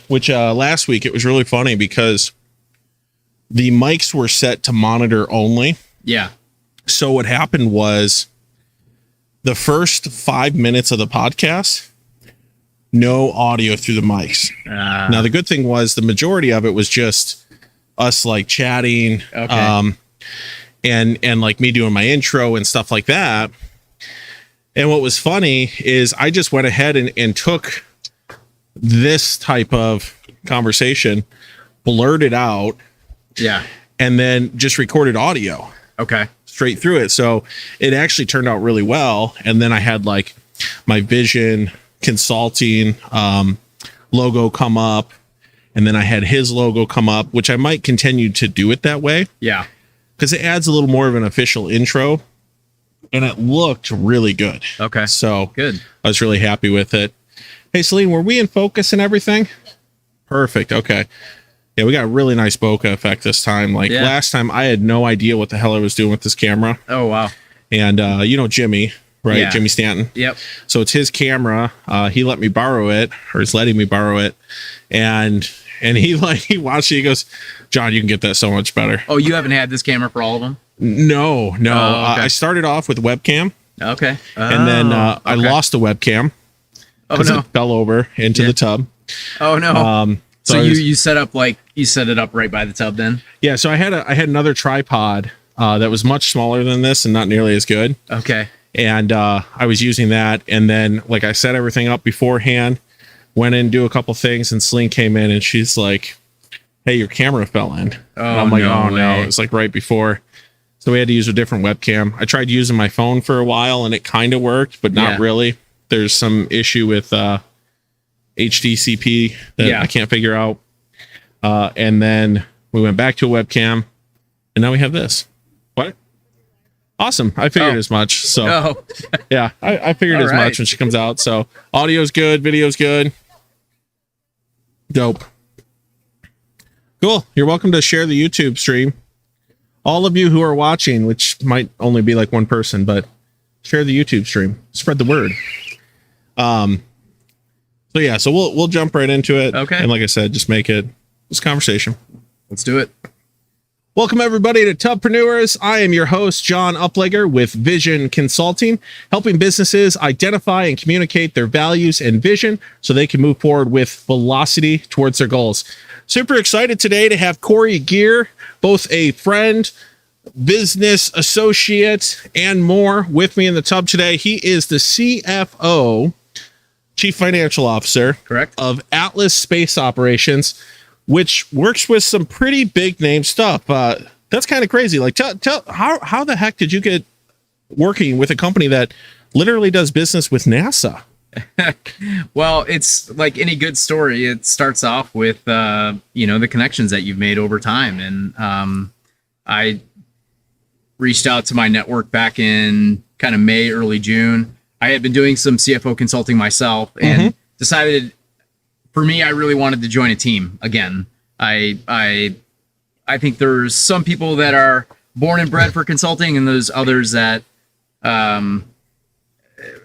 which last week it was really funny because the mics were set to monitor only. Yeah. So what happened was the first 5 minutes of the podcast, no audio through the mics. Now, the good thing was the majority of it was just us like chatting, and like me doing my intro and stuff like that. And what was funny is I just went ahead and took this type of conversation, blurred it out, and then just recorded audio. Okay. Straight through it. So it actually turned out really well. And then I had like my Vision Consulting logo come up, and then I had his logo come up, which I might continue to do it that way. Yeah. Because it adds a little more of an official intro, and it looked really good. Okay. So good. I was really happy with it. Hey, Celine, were we in focus and everything? Perfect. Okay. Yeah, we got a really nice bokeh effect this time. Like last time, I had no idea what the hell I was doing with this camera. Oh, wow. And you know Jimmy, right? Yeah. Jimmy Stanton. Yep. So it's his camera. He let me borrow it, or is letting me borrow it. And he watched it. He goes, John, you can get that so much better. Oh, you haven't had this camera for all of them? No. Oh, okay. I started off with webcam. Okay. And then I lost the webcam. Oh, no. It fell over into the tub. Oh, no. So you set it up right by the tub then? Yeah. So I had another tripod that was much smaller than this and not nearly as good. Okay. And I was using that. And then like I set everything up beforehand, went in, do a couple things, and Celine came in and she's like, hey, your camera fell in. Oh, and I'm like, no way. no. It was like right before. So we had to use a different webcam. I tried using my phone for a while and it kind of worked, but not really. There's some issue with HDCP that I can't figure out. And then we went back to a webcam, and now we have this. What? Awesome. I figured as much. So yeah, I figured as much when she comes out. So audio's good, video's good. Dope. Cool. You're welcome to share the YouTube stream. All of you who are watching, which might only be like one person, but share the YouTube stream. Spread the word. So yeah, so we'll jump right into it. Okay. And like I said, just make it this conversation. Let's do it. Welcome everybody to TubPreneurs. I am your host, John Uplegger with Vision Consulting, helping businesses identify and communicate their values and vision so they can move forward with velocity towards their goals. Super excited today to have Corey Geer, both a friend, business associate, and more with me in the tub today. He is the CFO, Chief Financial Officer, correct, of Atlas Space Operations, which works with some pretty big name stuff. That's kind of crazy. Like, tell how the heck did you get working with a company that literally does business with NASA? Well, it's like any good story. It starts off with, the connections that you've made over time. And I reached out to my network back in kind of May, early June. I had been doing some CFO consulting myself and decided, for me, I really wanted to join a team again. I think there's some people that are born and bred for consulting, and there's others that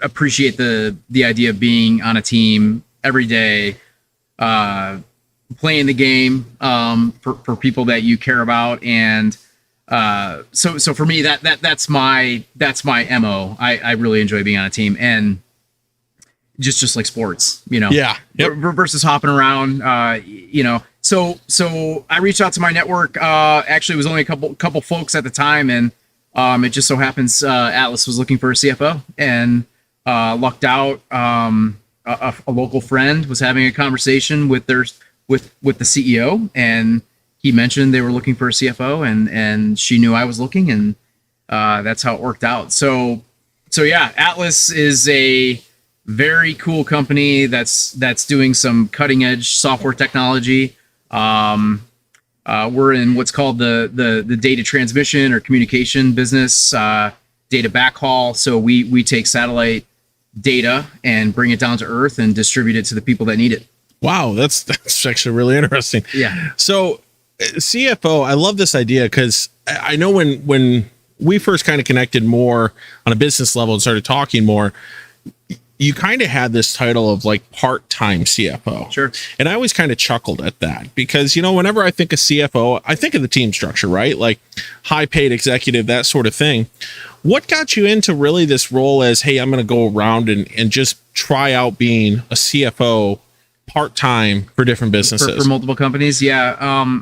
appreciate the idea of being on a team every day, playing the game for people that you care about. And so for me, that's my MO. I really enjoy being on a team, and just like sports, versus hopping around, So I reached out to my network. Actually, it was only a couple folks at the time, and it just so happens Atlas was looking for a CFO, and lucked out. A local friend was having a conversation with the CEO, and he mentioned they were looking for a CFO, and she knew I was looking, and that's how it worked out. So yeah, Atlas is a very cool company that's doing some cutting edge software technology. We're in what's called the data transmission or communication business, data backhaul. So we take satellite data and bring it down to Earth and distribute it to the people that need it. Wow, that's actually really interesting. Yeah. So CFO, I love this idea because I know when we first kind of connected more on a business level and started talking more, you kind of had this title of like part-time CFO. Sure. And I always kind of chuckled at that because, whenever I think of CFO, I think of the team structure, right? Like high paid executive, that sort of thing. What got you into really this role as, hey, I'm going to go around and just try out being a CFO part-time for different businesses? For multiple companies? Yeah.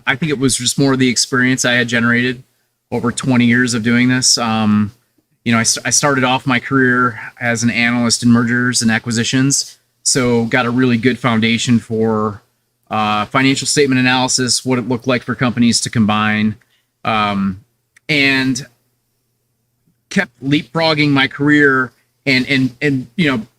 I think it was just more the experience I had generated over 20 years of doing this. I started off my career as an analyst in mergers and acquisitions, so got a really good foundation for financial statement analysis, what it looked like for companies to combine, and kept leapfrogging my career and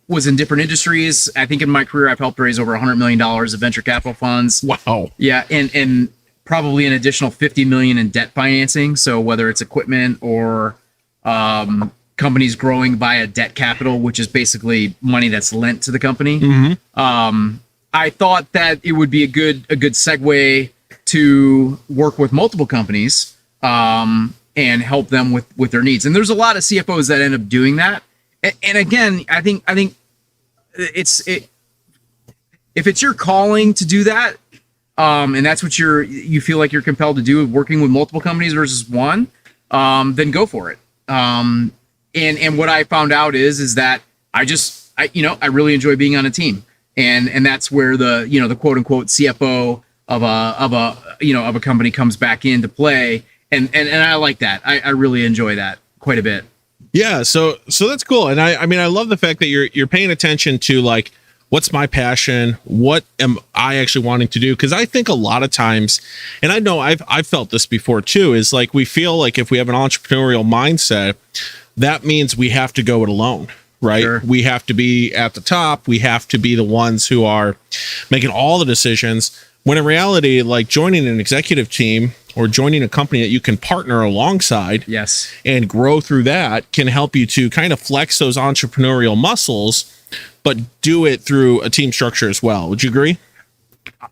was in different industries. I think in my career, I've helped raise over $100 million of venture capital funds. Wow. Yeah. And probably an additional 50 million in debt financing. So whether it's equipment or companies growing via debt capital, which is basically money that's lent to the company. Mm-hmm. I thought that it would be a good segue to work with multiple companies and help them with their needs. And there's a lot of CFOs that end up doing that. And again, I think if it's your calling to do that, and that's what you feel like you're compelled to do, working with multiple companies versus one, then go for it. And what I found out is that I really enjoy being on a team, and that's where the quote unquote CFO of a company comes back into play, and I like that. I really enjoy that quite a bit. Yeah, so that's cool, and I mean I love the fact that you're paying attention to like what's my passion, what am I actually wanting to do? Because I think a lot of times, and I know I've felt this before too, is like we feel like if we have an entrepreneurial mindset, that means we have to go it alone, right? Sure. We have to be at the top. We have to be the ones who are making all the decisions. When in reality, like joining an executive team or joining a company that you can partner alongside, yes, and grow through that can help you to kind of flex those entrepreneurial muscles, but do it through a team structure as well. Would you agree?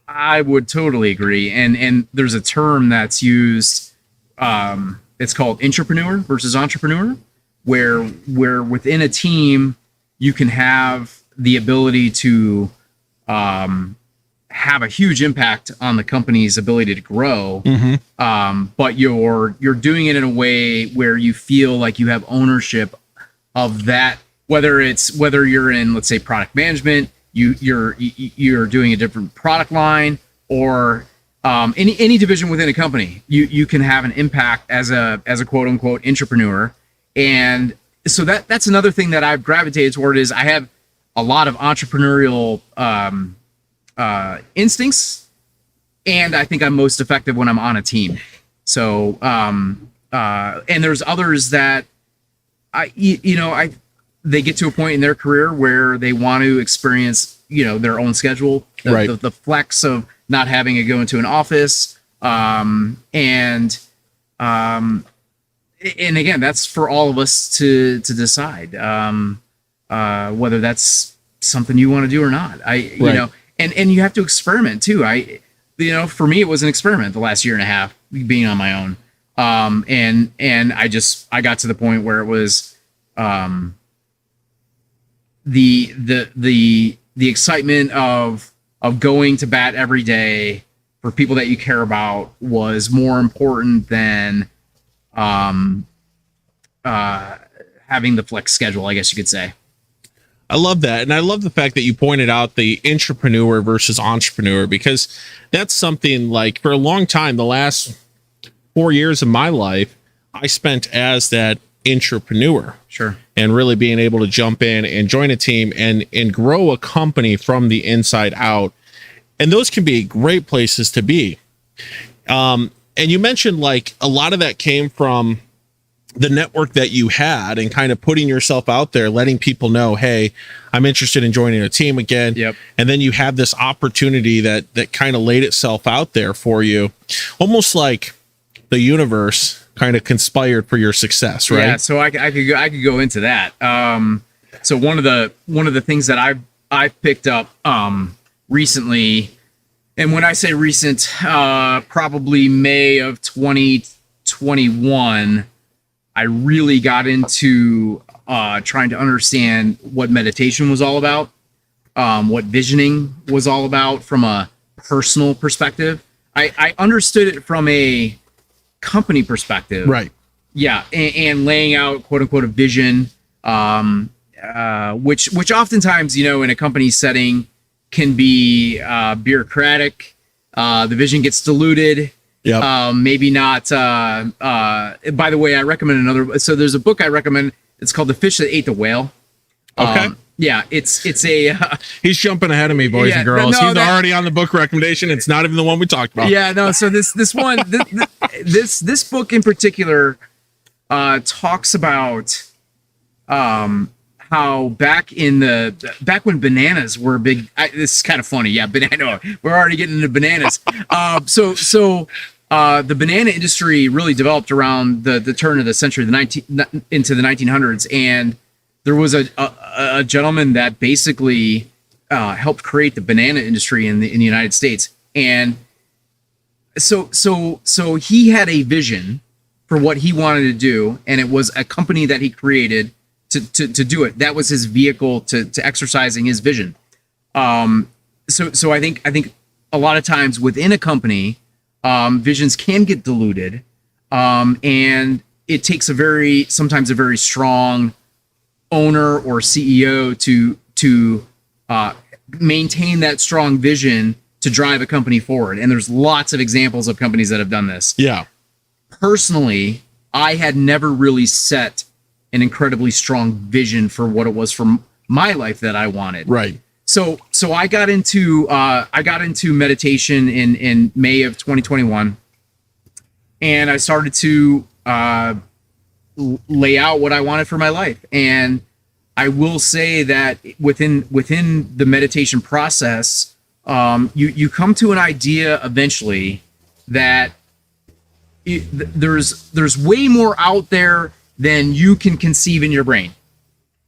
I would totally agree. And there's a term that's used. It's called intrapreneur versus entrepreneur, where within a team you can have the ability to have a huge impact on the company's ability to grow. Mm-hmm. But you're doing it in a way where you feel like you have ownership of that, whether you're in, let's say, product management, you're doing a different product line, or any division within a company, you can have an impact as a quote unquote intrapreneur. And so that's another thing that I've gravitated toward is I have a lot of entrepreneurial instincts, and I think I'm most effective when I'm on a team. So and there's others that they get to a point in their career where they want to experience their own schedule, the flex of not having to go into an office, and again, that's for all of us to decide whether that's something you want to do or not. And you have to experiment too. For me, it was an experiment the last year and a half being on my own. And I got to the point where it was the excitement of going to bat every day for people that you care about was more important than having the flex schedule, I guess you could say. I love that. And I love the fact that you pointed out the intrapreneur versus entrepreneur, because that's something like for a long time, the last 4 years of my life, I spent as that intrapreneur. Sure. And really being able to jump in and join a team and grow a company from the inside out. And those can be great places to be. And you mentioned like a lot of that came from the network that you had and kind of putting yourself out there, letting people know, hey, I'm interested in joining a team again. Yep. And then you have this opportunity that kind of laid itself out there for you, almost like the universe kind of conspired for your success, right? Yeah. So I could go into that. So one of the things that I've picked up recently, and when I say recent, probably May of 2021, I really got into trying to understand what meditation was all about, what visioning was all about from a personal perspective. I understood it from a company perspective. Right. Yeah. And laying out, quote unquote, a vision, which oftentimes, in a company setting can be bureaucratic. The vision gets diluted. Yeah. Maybe not. By the way, I recommend another. So there's a book I recommend. It's called The Fish That Ate the Whale. Okay. Yeah, it's a. He's jumping ahead of me, boys and girls. He's already on the book recommendation. It's not even the one we talked about. Yeah, no. So this one, this book in particular, talks about how back when bananas were big. This is kind of funny. Yeah, banana. We're already getting into bananas. So the banana industry really developed around the turn of the century, into the 1900s, and there was a gentleman that basically helped create the banana industry in the United States, and so he had a vision for what he wanted to do, and it was a company that he created to do it. That was his vehicle to exercising his vision. So I think a lot of times within a company, visions can get diluted, and it takes sometimes a very strong owner or CEO to maintain that strong vision to drive a company forward. And there's lots of examples of companies that have done this. Yeah. Personally, I had never really set an incredibly strong vision for what it was for my life that I wanted. Right. So I got into meditation in May of 2021, and I started to lay out what I wanted for my life. And I will say that within the meditation process, you come to an idea eventually that there's way more out there than you can conceive in your brain.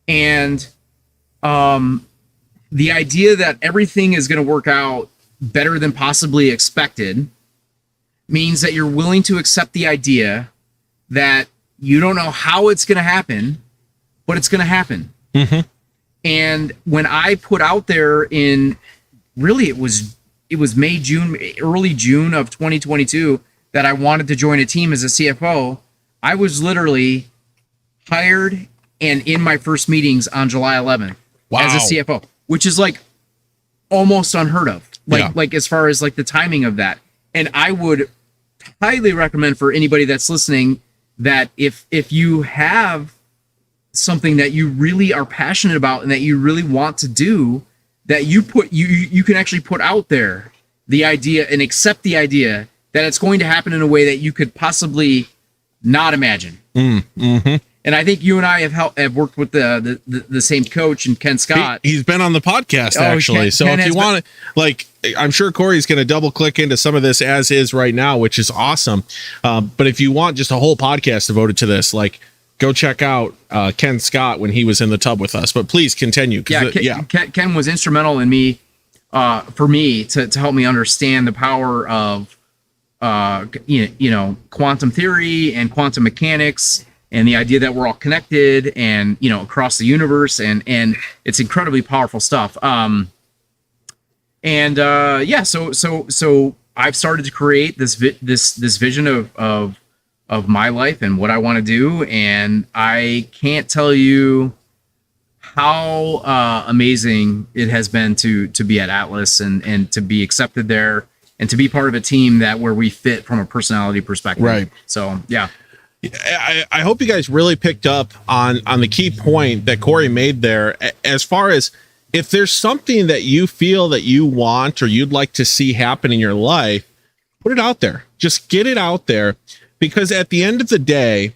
And the idea that everything is going to work out better than possibly expected means that you're willing to accept the idea that you don't know how it's going to happen, but it's going to happen. Mm-hmm. And when I put out there it was May, June, early June of 2022 that I wanted to join a team as a CFO, I was literally hired and in my first meetings on July 11th as a CFO, which is like almost unheard of. Like as far as like the timing of that. And I would highly recommend for anybody that's listening that if you have something that you really are passionate about and that you really want to do, that you can actually put out there the idea and accept the idea that it's going to happen in a way that you could possibly not imagine. Mm-hmm. And I think you and I have worked with the same coach, and Ken Scott. He's been on the podcast actually. Ken if you want to, I'm sure Corey's going to double click into some of this as is right now, which is awesome. But if you want just a whole podcast devoted to this, go check out Ken Scott when he was in the tub with us. But please continue. Ken was instrumental in me, for me to help me understand the power of quantum theory and quantum mechanics, and the idea that we're all connected and across the universe, and it's incredibly powerful stuff. So I've started to create this vision of my life and what I want to do, and I can't tell you how amazing it has been to be at Atlas and to be accepted there and to be part of a team where we fit from a personality perspective. Right. So yeah. I hope you guys really picked up on the key point that Corey made there, as far as if there's something that you feel that you want or you'd like to see happen in your life, put it out there. Just get it out there, because at the end of the day,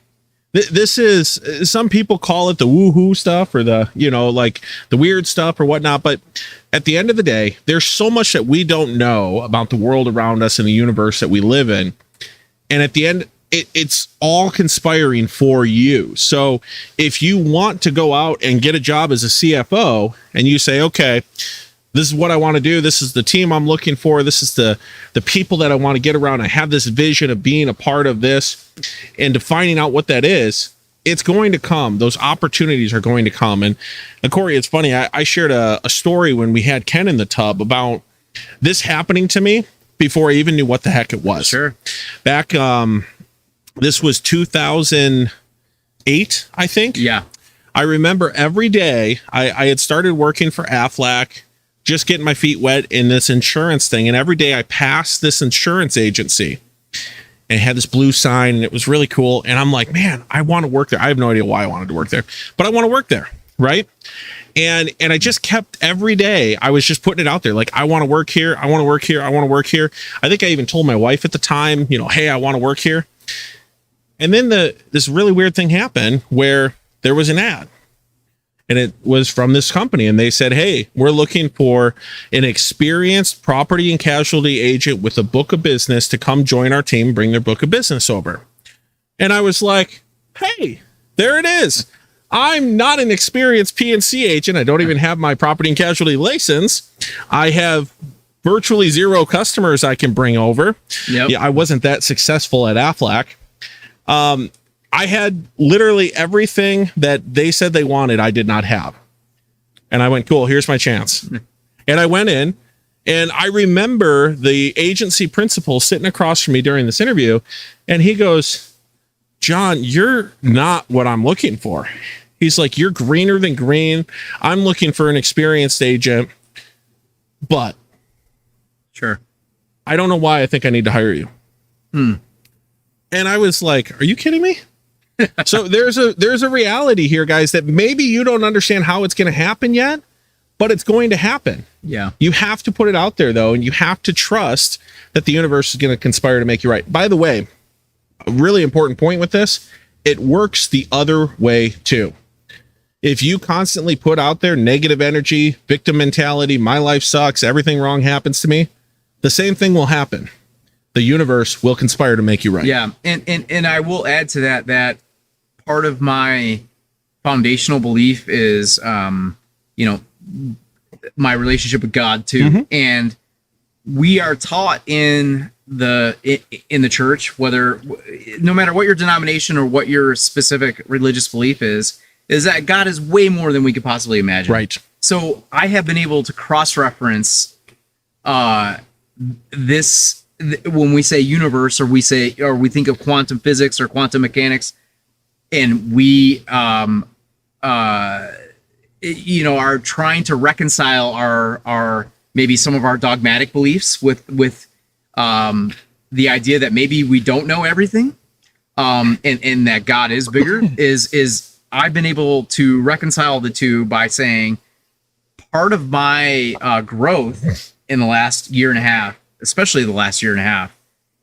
this is, some people call it the woohoo stuff or the weird stuff or whatnot. But at the end of the day, there's so much that we don't know about the world around us and the universe that we live in. And at the end, it's all conspiring for you. So if you want to go out and get a job as a CFO and you say, okay, this is what I want to do, this is the team I'm looking for, this is the people that I want to get around, I have this vision of being a part of this, and defining out what that is, it's going to come. Those opportunities are going to come. And Corey, it's funny. I shared a story when we had Ken in the tub about this happening to me before I even knew what the heck it was. Sure. Back, this was 2008, I think. Yeah. I remember every day I had started working for Aflac, just getting my feet wet in this insurance thing. And every day I passed this insurance agency and had this blue sign, and it was really cool. And I'm like, man, I want to work there. I have no idea why I wanted to work there, but I want to work there. Right. And I just kept every day. I was just putting it out there. Like, I want to work here. I want to work here. I want to work here. I think I even told my wife at the time, hey, I want to work here. And then this really weird thing happened where there was an ad. And it was from this company, and they said, hey, we're looking for an experienced property and casualty agent with a book of business to come join our team, bring their book of business over. And I was like, hey, there it is. I'm not an experienced P&C agent. I don't even have my property and casualty license. I have virtually zero customers I can bring over. Yep. Yeah, I wasn't that successful at Aflac. I had literally everything that they said they wanted, I did not have. And I went, cool, here's my chance. And I went in, and I remember the agency principal sitting across from me during this interview, and he goes, John, you're not what I'm looking for. He's like, you're greener than green. I'm looking for an experienced agent, but sure, I don't know why I think I need to hire you. And I was like, are you kidding me? So there's a reality here, guys, that maybe you don't understand how it's going to happen yet, but it's going to happen. Yeah. You have to put it out there, though, and you have to trust that the universe is going to conspire to make you right. By the way, a really important point with this, it works the other way too. If you constantly put out there negative energy, victim mentality, my life sucks, everything wrong happens to me, the same thing will happen. The universe will conspire to make you right. Yeah. And I will add to that part of my foundational belief is, my relationship with God too. Mm-hmm. And we are taught in the church, whether, no matter what your denomination or what your specific religious belief is that God is way more than we could possibly imagine. Right. So I have been able to cross-reference, this, when we say universe, or we think of quantum physics or quantum mechanics, and we are trying to reconcile our maybe some of our dogmatic beliefs with the idea that maybe we don't know everything, and that God is bigger. is I've been able to reconcile the two by saying part of my growth in the last year and a half, especially the last year and a half,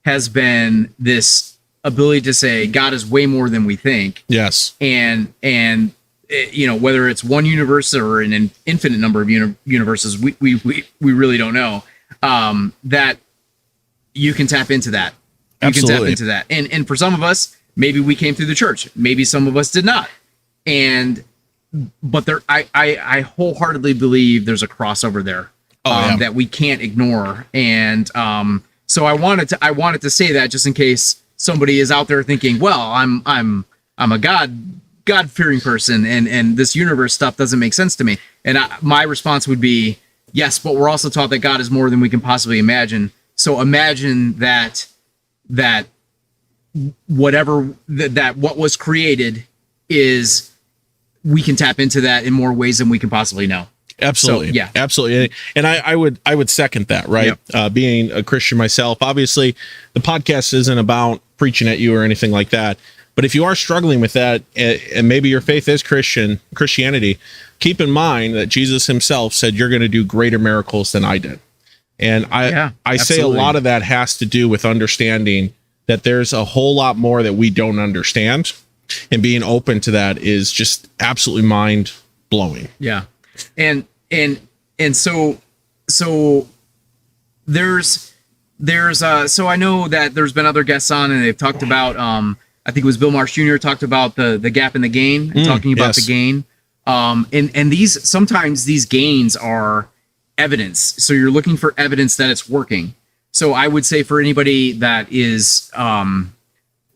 has been this ability to say God is way more than we think. Yes. And whether it's one universe or an infinite number of universes, we really don't know, that you can tap into that. You Absolutely. can tap into that. And for some of us, maybe we came through the church. Maybe some of us did not. But I wholeheartedly believe there's a crossover there. That we can't ignore. And so I wanted to say that, just in case somebody is out there thinking, well, I'm a God-fearing person, and this universe stuff doesn't make sense to me. And my response would be, yes, but we're also taught that God is more than we can possibly imagine. So imagine that whatever that what was created is, we can tap into that in more ways than we can possibly know. Absolutely. So, yeah, absolutely. And I would second that, right? Yep. Being a Christian myself, obviously the podcast isn't about preaching at you or anything like that. But if you are struggling with that, and maybe your faith is Christianity, keep in mind that Jesus himself said, you're going to do greater miracles than I did. And I say a lot of that has to do with understanding that there's a whole lot more that we don't understand. And being open to that is just absolutely mind blowing. Yeah. And so there's so I know that there's been other guests on, and they've talked about, I think it was Bill Marsh Jr. talked about the gap in the gain, and talking about the gain. And sometimes these gains are evidence. So you're looking for evidence that it's working. So I would say for anybody that is,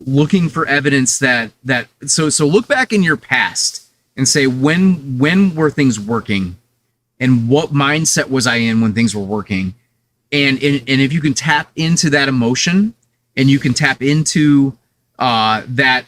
looking for evidence that so look back in your past and say, when were things working, and what mindset was I in when things were working? And if you can tap into that emotion, and you can tap into that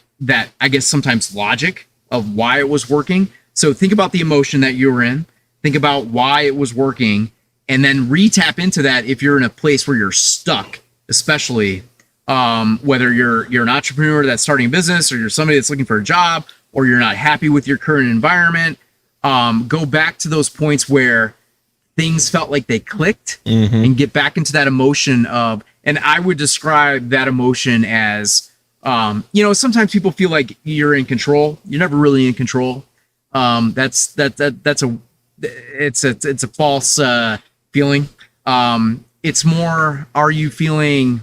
I guess sometimes logic of why it was working. So think about the emotion that you were in, think about why it was working, and then re-tap into that if you're in a place where you're stuck, especially whether you're an entrepreneur that's starting a business, or you're somebody that's looking for a job, or you're not happy with your current environment. Go back to those points where things felt like they clicked, and get back into that emotion of, and I would describe that emotion as, sometimes people feel like you're in control. You're never really in control. It's a false feeling. It's more, are you feeling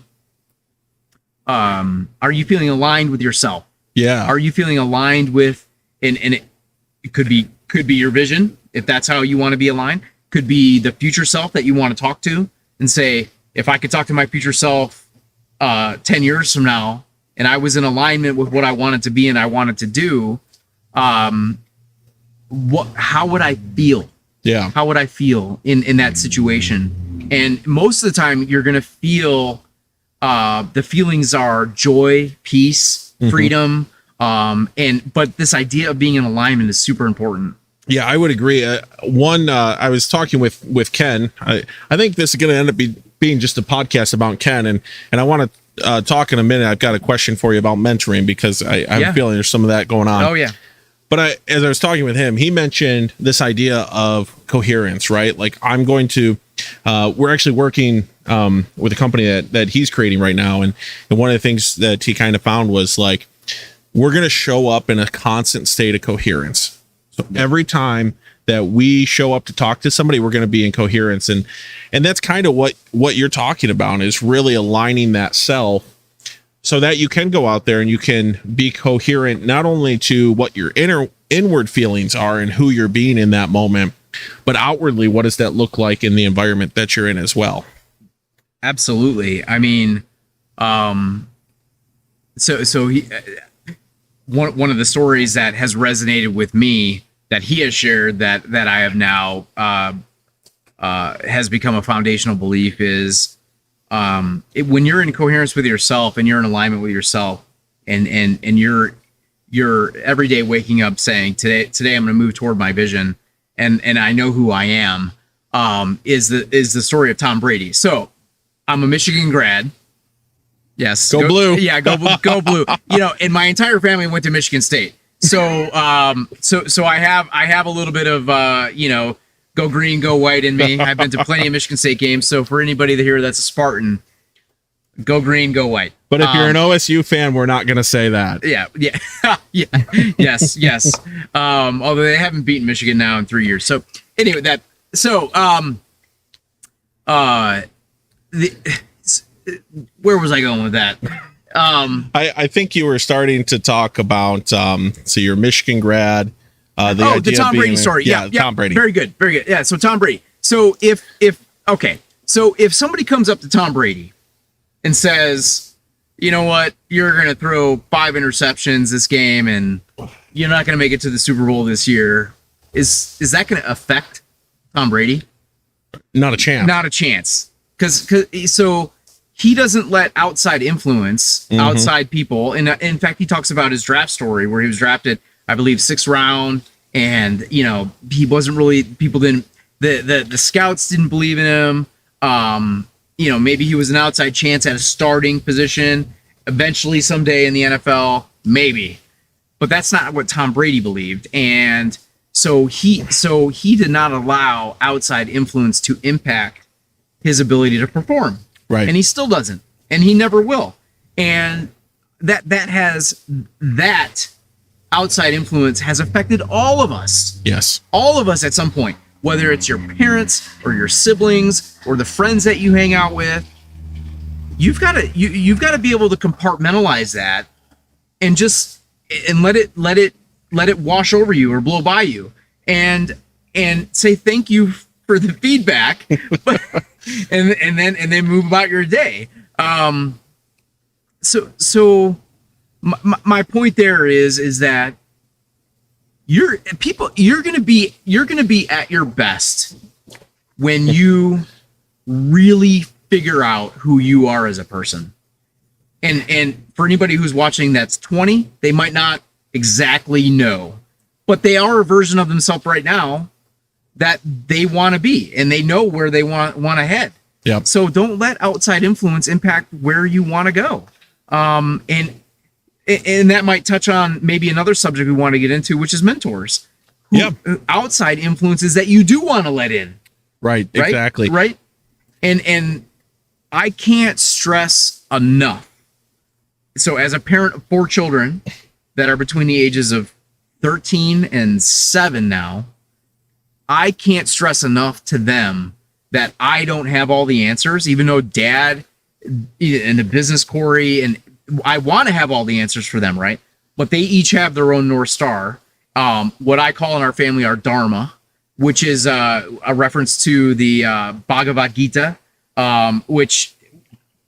aligned with yourself? Yeah. Are you feeling aligned with, and it could be your vision, if that's how you want to be aligned, could be the future self that you want to talk to and say, if I could talk to my future self 10 years from now, and I was in alignment with what I wanted to be and I wanted to do, how would I feel? Yeah. How would I feel in that situation? And most of the time you're going to feel, the feelings are joy, peace, freedom. But this idea of being in alignment is super important. Yeah, I would agree. I was talking with Ken. I think this is going to end up being just a podcast about Ken, and I want to talk in a minute. I've got a question for you about mentoring, because I have a feeling there's some of that going on. Oh yeah. But as I was talking with him, he mentioned this idea of coherence, right? Like, I'm going to, we're actually working with a company that he's creating right now, and one of the things that he kind of found was, like, we're going to show up in a constant state of coherence. So every time that we show up to talk to somebody, we're going to be in coherence. And that's kind of what you're talking about, is really aligning that self so that you can go out there and you can be coherent, not only to what your inward feelings are and who you're being in that moment, but outwardly, what does that look like in the environment that you're in as well? Absolutely. I mean, so he, one of the stories that has resonated with me that he has shared that I have now has become a foundational belief is, when you're in coherence with yourself and you're in alignment with yourself, and you're every day waking up saying, today I'm going to move toward my vision, and I know who I am, is the story of Tom Brady. So I'm a Michigan grad. Yes. Go blue. Yeah, go blue. And my entire family went to Michigan State. So I have a little bit of go green, go white in me. I've been to plenty of Michigan State games. So for anybody here that's a Spartan, go green, go white. But if you're an OSU fan, we're not going to say that. Yeah. Yes. Although they haven't beaten Michigan now in 3 years. So anyway, where was I going with that? I think you were starting to talk about, so you're a Michigan grad. The Tom Brady story. Yeah, Tom Brady. Very good. Yeah. So Tom Brady. So if somebody comes up to Tom Brady and says, you know what, you're going to throw 5 interceptions this game and you're not going to make it to the Super Bowl this year, is that going to affect Tom Brady? Not a chance. Not a chance. Because he doesn't let outside influence, outside people. And in fact, he talks about his draft story where he was drafted, I believe, 6th round. And, he wasn't really, the scouts didn't believe in him. Maybe he was an outside chance at a starting position eventually someday in the NFL, maybe. But that's not what Tom Brady believed. And so he did not allow outside influence to impact his ability to perform. Right. And he still doesn't. And he never will. And that outside influence has affected all of us. Yes. All of us at some point, whether it's your parents or your siblings or the friends that you hang out with. You've got to be able to compartmentalize that and let it wash over you or blow by you and say thank you for the feedback, and then move about your day. So my point there is that you're going to be at your best when you really figure out who you are as a person. And for anybody who's watching that's 20, they might not exactly know, but they are a version of themselves right now that they want to be, and they know where they want to head. Yep. So don't let outside influence impact where you want to go. And that might touch on maybe another subject we want to get into, which is mentors. Outside influences that you do want to let in. Right. Exactly. Right. And I can't stress enough. So as a parent of 4 children that are between the ages of 13 and 7 now, I can't stress enough to them that I don't have all the answers, even though Dad and the business Corey, and I want to have all the answers for them, right? But they each have their own North Star. What I call in our family our Dharma, which is a reference to the Bhagavad Gita, which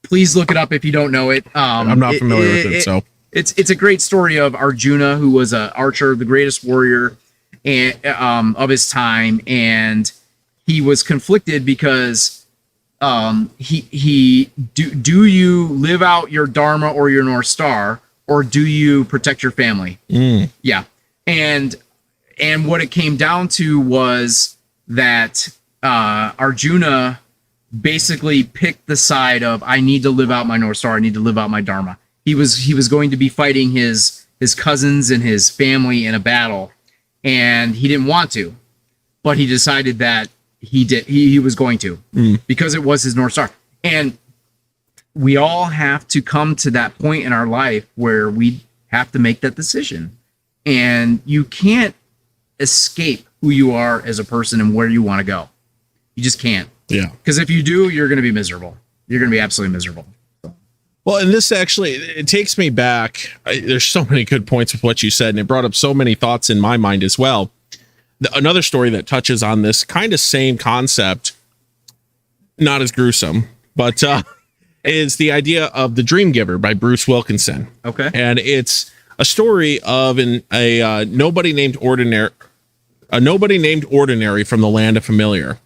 please look it up if you don't know it. I'm not familiar with it, so it's a great story of Arjuna, who was an archer, the greatest warrior and of his time, and he was conflicted because do you live out your Dharma or your North Star, or do you protect your family? Yeah. And what it came down to was that Arjuna basically picked the side of, I need to live out my North Star, I need to live out my Dharma. He was going to be fighting his cousins and his family in a battle, and he didn't want to, but he decided that he was going to, because it was his North Star. And we all have to come to that point in our life where we have to make that decision. And you can't escape who you are as a person and where you want to go. You just can't. Yeah. Because if you do, you're going to be miserable. You're going to be absolutely miserable. Well, and this actually, it takes me back. There's so many good points with what you said, and it brought up so many thoughts in my mind as well. Another story that touches on this kind of same concept, not as gruesome, but is the idea of The Dream Giver by Bruce Wilkinson. Okay. And it's a story of a nobody named ordinary from the land of familiar.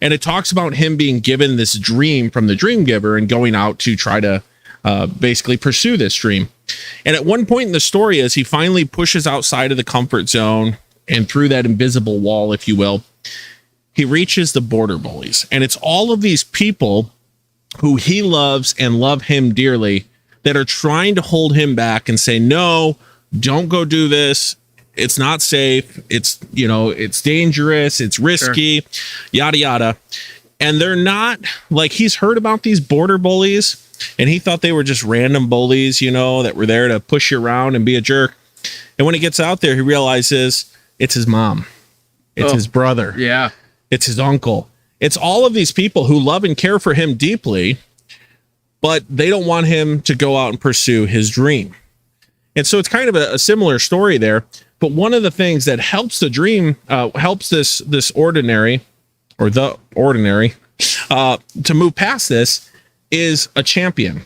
And it talks about him being given this dream from the dream giver and going out to try to basically pursue this dream. And at one point in the story, as he finally pushes outside of the comfort zone and through that invisible wall, if you will, he reaches the border bullies. And it's all of these people who he loves and love him dearly that are trying to hold him back and say, no, don't go do this. It's not safe. It's dangerous. It's risky, yada, yada. And they're not, like, he's heard about these border bullies and he thought they were just random bullies, that were there to push you around and be a jerk. And when he gets out there, he realizes it's his mom. It's his brother. Yeah. It's his uncle. It's all of these people who love and care for him deeply, but they don't want him to go out and pursue his dream. And so it's kind of a similar story there. But one of the things that helps the dream, helps this ordinary, or the ordinary, to move past this is a champion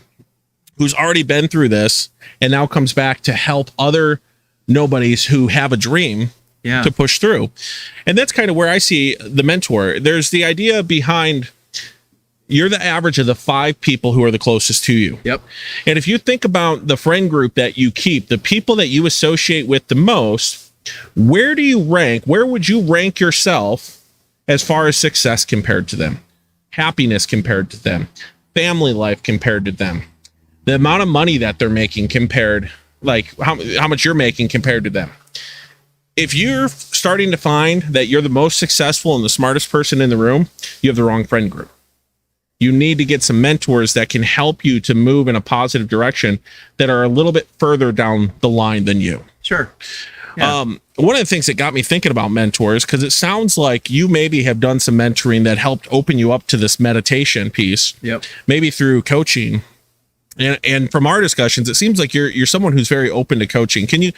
who's already been through this and now comes back to help other nobodies who have a dream to push through. And that's kind of where I see the mentor. There's the idea behind, you're the average of the 5 people who are the closest to you. Yep. And if you think about the friend group that you keep, the people that you associate with the most, where do you rank? Where would you rank yourself as far as success compared to them? Happiness compared to them? Family life compared to them? The amount of money that they're making compared, like how much you're making compared to them? If you're starting to find that you're the most successful and the smartest person in the room, you have the wrong friend group. You need to get some mentors that can help you to move in a positive direction that are a little bit further down the line than you. Sure. Yeah. One of the things that got me thinking about mentors, because it sounds like you maybe have done some mentoring that helped open you up to this meditation piece. Yep. Maybe through coaching. And from our discussions, it seems like you're someone who's very open to coaching. Can you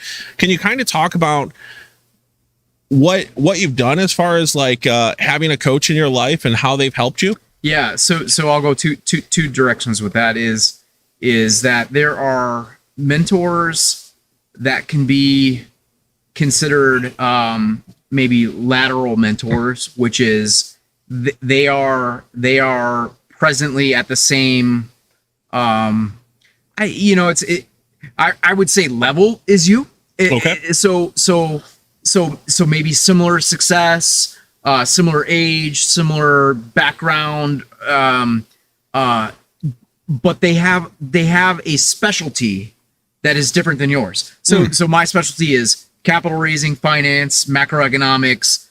kind of talk about what you've done as far as like having a coach in your life and how they've helped you? Yeah. So I'll go two directions with that is that there are mentors that can be considered maybe lateral mentors, which is they are presently at the same I would say level as you. So maybe similar success, similar age, similar background, but they have a specialty that is different than yours. So my specialty is capital raising, finance, macroeconomics,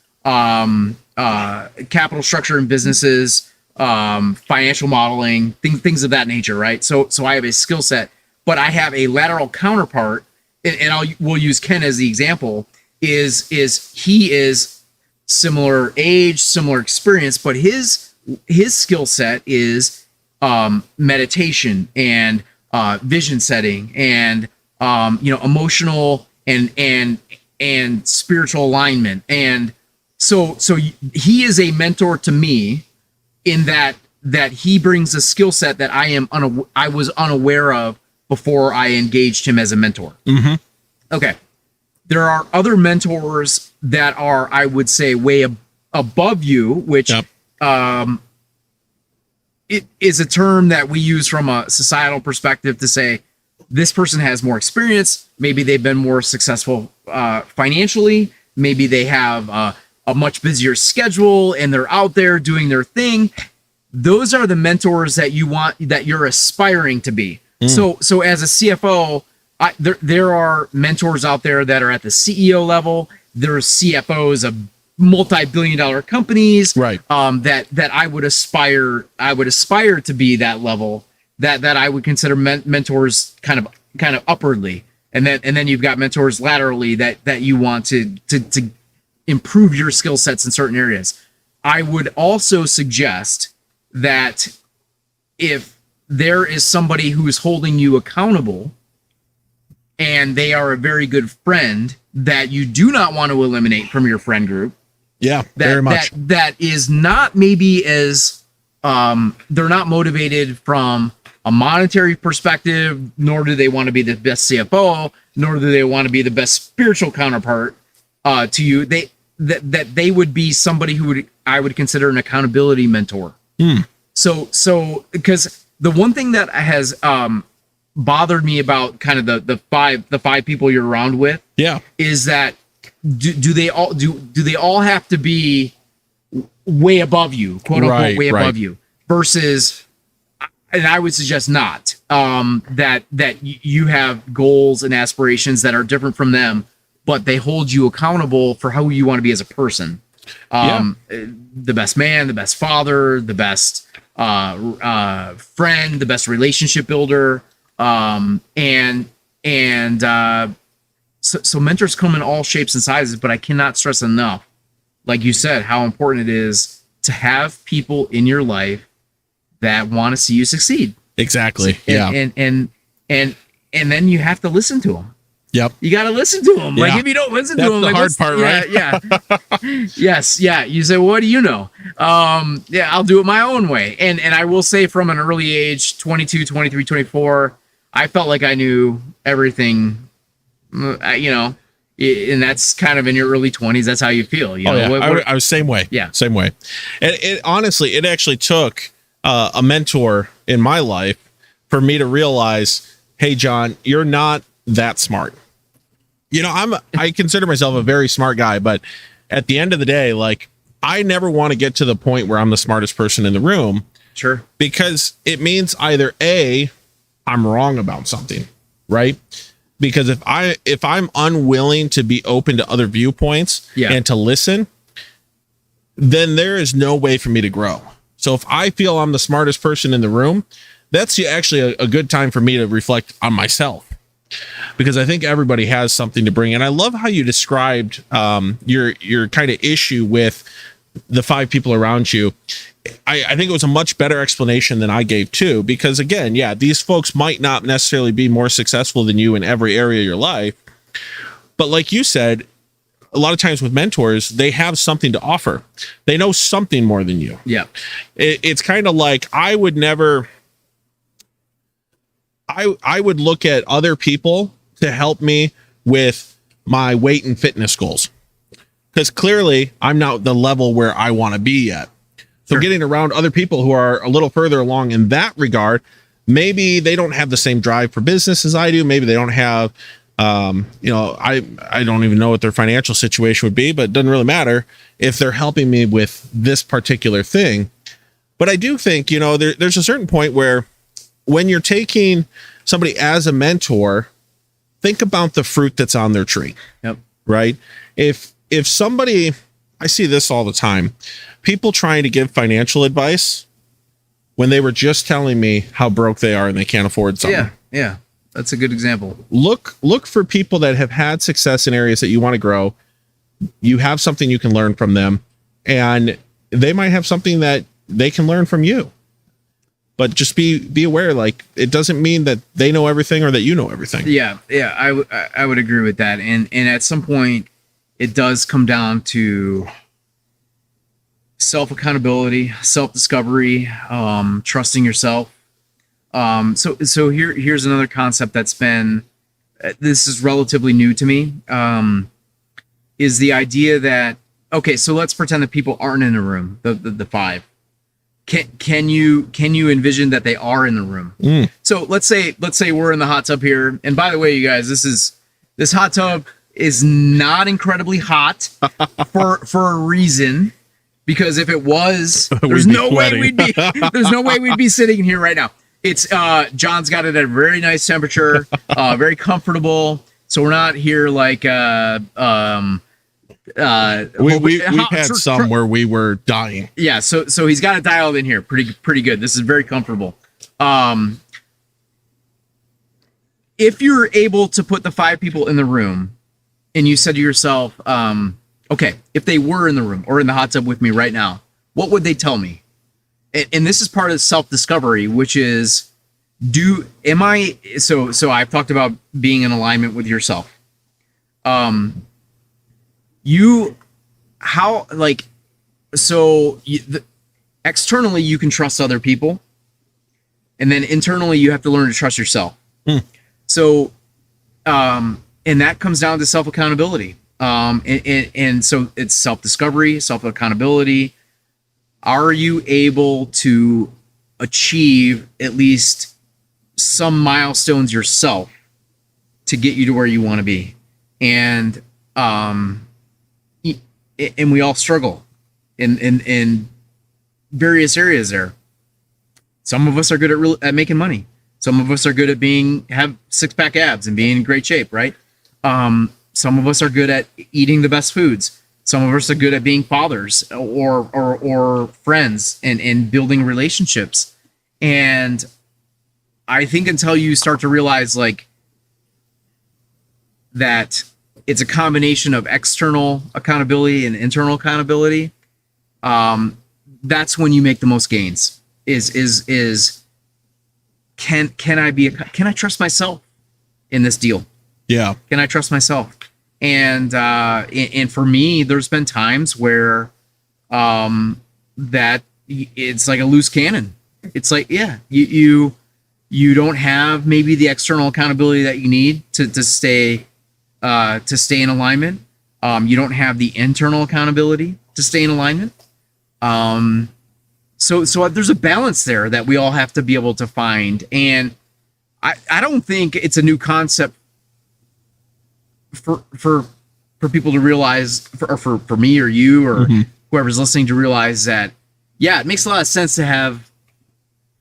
capital structure in businesses, financial modeling, things of that nature, right? So I have a skill set, but I have a lateral counterpart, and we'll use Ken as the example. Is he is similar age, similar experience, but his skill set is meditation and vision setting and emotional and spiritual alignment. And so he is a mentor to me in that he brings a skill set that I was unaware of before I engaged him as a mentor. Mm-hmm. Okay. There are other mentors that are, I would say, way above you, which it is a term that we use from a societal perspective to say this person has more experience. Maybe they've been more successful financially. Maybe they have a much busier schedule and they're out there doing their thing. Those are the mentors that you want, that you're aspiring to be. So as a CFO, there are mentors out there that are at the CEO level. There's CFOs of multi-billion-dollar companies, right? That I would aspire to be that level. That I would consider mentors kind of upwardly, and then you've got mentors laterally that you want to improve your skill sets in certain areas. I would also suggest that if there is somebody who is holding you accountable and they are a very good friend that you do not want to eliminate from your friend group. Yeah, very much. That is not maybe as, they're not motivated from a monetary perspective, nor do they want to be the best CFO, nor do they want to be the best spiritual counterpart to you. They would be somebody who I would consider an accountability mentor. So because the one thing that has, bothered me about kind of the five people you're around with, is that do they all have to be way above you, quote unquote, way above you, versus, and I would suggest not, that you have goals and aspirations that are different from them, but they hold you accountable for how you want to be as a person. The best man, the best father, the best friend, the best relationship builder. So mentors come in all shapes and sizes, but I cannot stress enough, like you said, how important it is to have people in your life that want to see you succeed. Exactly. And then you have to listen to them. Yep. You got to listen to them. Like if you don't listen to them, the like hard part, right? Yeah. Yes. Yeah. You say, well, what do you know? I'll do it my own way. And I will say from an early age, 22, 23, 24, I felt like I knew everything, and that's kind of in your early 20s. That's how you feel. I was same way. Yeah. Same way. And it actually took a mentor in my life for me to realize, hey, John, you're not that smart. I consider myself a very smart guy, but at the end of the day, like, I never want to get to the point where I'm the smartest person in the room. Sure. Because it means either A, I'm wrong about something, right? Because if I'm unwilling to be open to other viewpoints and to listen, then there is no way for me to grow. So if I feel I'm the smartest person in the room, that's actually a good time for me to reflect on myself, because I think everybody has something to bring. And I love how you described your kind of issue with the five people around you. I think it was a much better explanation than I gave too, because again, these folks might not necessarily be more successful than you in every area of your life. But like you said, a lot of times with mentors, they have something to offer. They know something more than you. Yeah. It's kind of like, I I would look at other people to help me with my weight and fitness goals, because clearly I'm not the level where I want to be yet. So getting around other people who are a little further along in that regard, maybe they don't have the same drive for business as I do. Maybe they don't have, I don't even know what their financial situation would be, but it doesn't really matter if they're helping me with this particular thing. But I do think, there's a certain point where when you're taking somebody as a mentor, think about the fruit that's on their tree. Yep. Right. If somebody, I see this all the time, people trying to give financial advice when they were just telling me how broke they are and they can't afford something. Yeah. That's a good example. Look for people that have had success in areas that you want to grow. You have something you can learn from them, and they might have something that they can learn from you. But just be aware, like, it doesn't mean that they know everything or that you know everything. Yeah. I would agree with that. And at some point, it does come down to self-accountability, self-discovery, trusting yourself. So here's another concept that's been, this is relatively new to me, is the idea that, okay, so let's pretend that people aren't in the room, the five. Can you envision that they are in the room? So let's say we're in the hot tub here. And by the way, you guys, this hot tub is not incredibly hot for a reason. Because if it was, there's no way we'd be sitting here right now. It's John's got it at a very nice temperature, very comfortable. So we're not here like we've had some where we were dying. Yeah, so he's got it dialed in here pretty good. This is very comfortable. If you're able to put the 5 people in the room, and you said to yourself, okay, if they were in the room or in the hot tub with me right now, what would they tell me? And this is part of self-discovery, which is, so I've talked about being in alignment with yourself. Externally you can trust other people, and then internally you have to learn to trust yourself. So, and that comes down to self-accountability. And so it's self-discovery, self-accountability. Are you able to achieve at least some milestones yourself to get you to where you want to be? And we all struggle in various areas there. Some of us are good at making money. Some of us are good at have 6-pack abs and being in great shape, right? Some of us are good at eating the best foods. Some of us are good at being fathers or friends and building relationships. And I think until you start to realize like that it's a combination of external accountability and internal accountability, that's when you make the most gains. Can I trust myself in this deal? Yeah. Can I trust myself? And for me, there's been times where that it's like a loose cannon. It's like, yeah, you don't have maybe the external accountability that you need to stay in alignment. You don't have the internal accountability to stay in alignment. So there's a balance there that we all have to be able to find. And I don't think it's a new concept for people to realize, for me or you or whoever's listening to realize that, yeah, it makes a lot of sense to have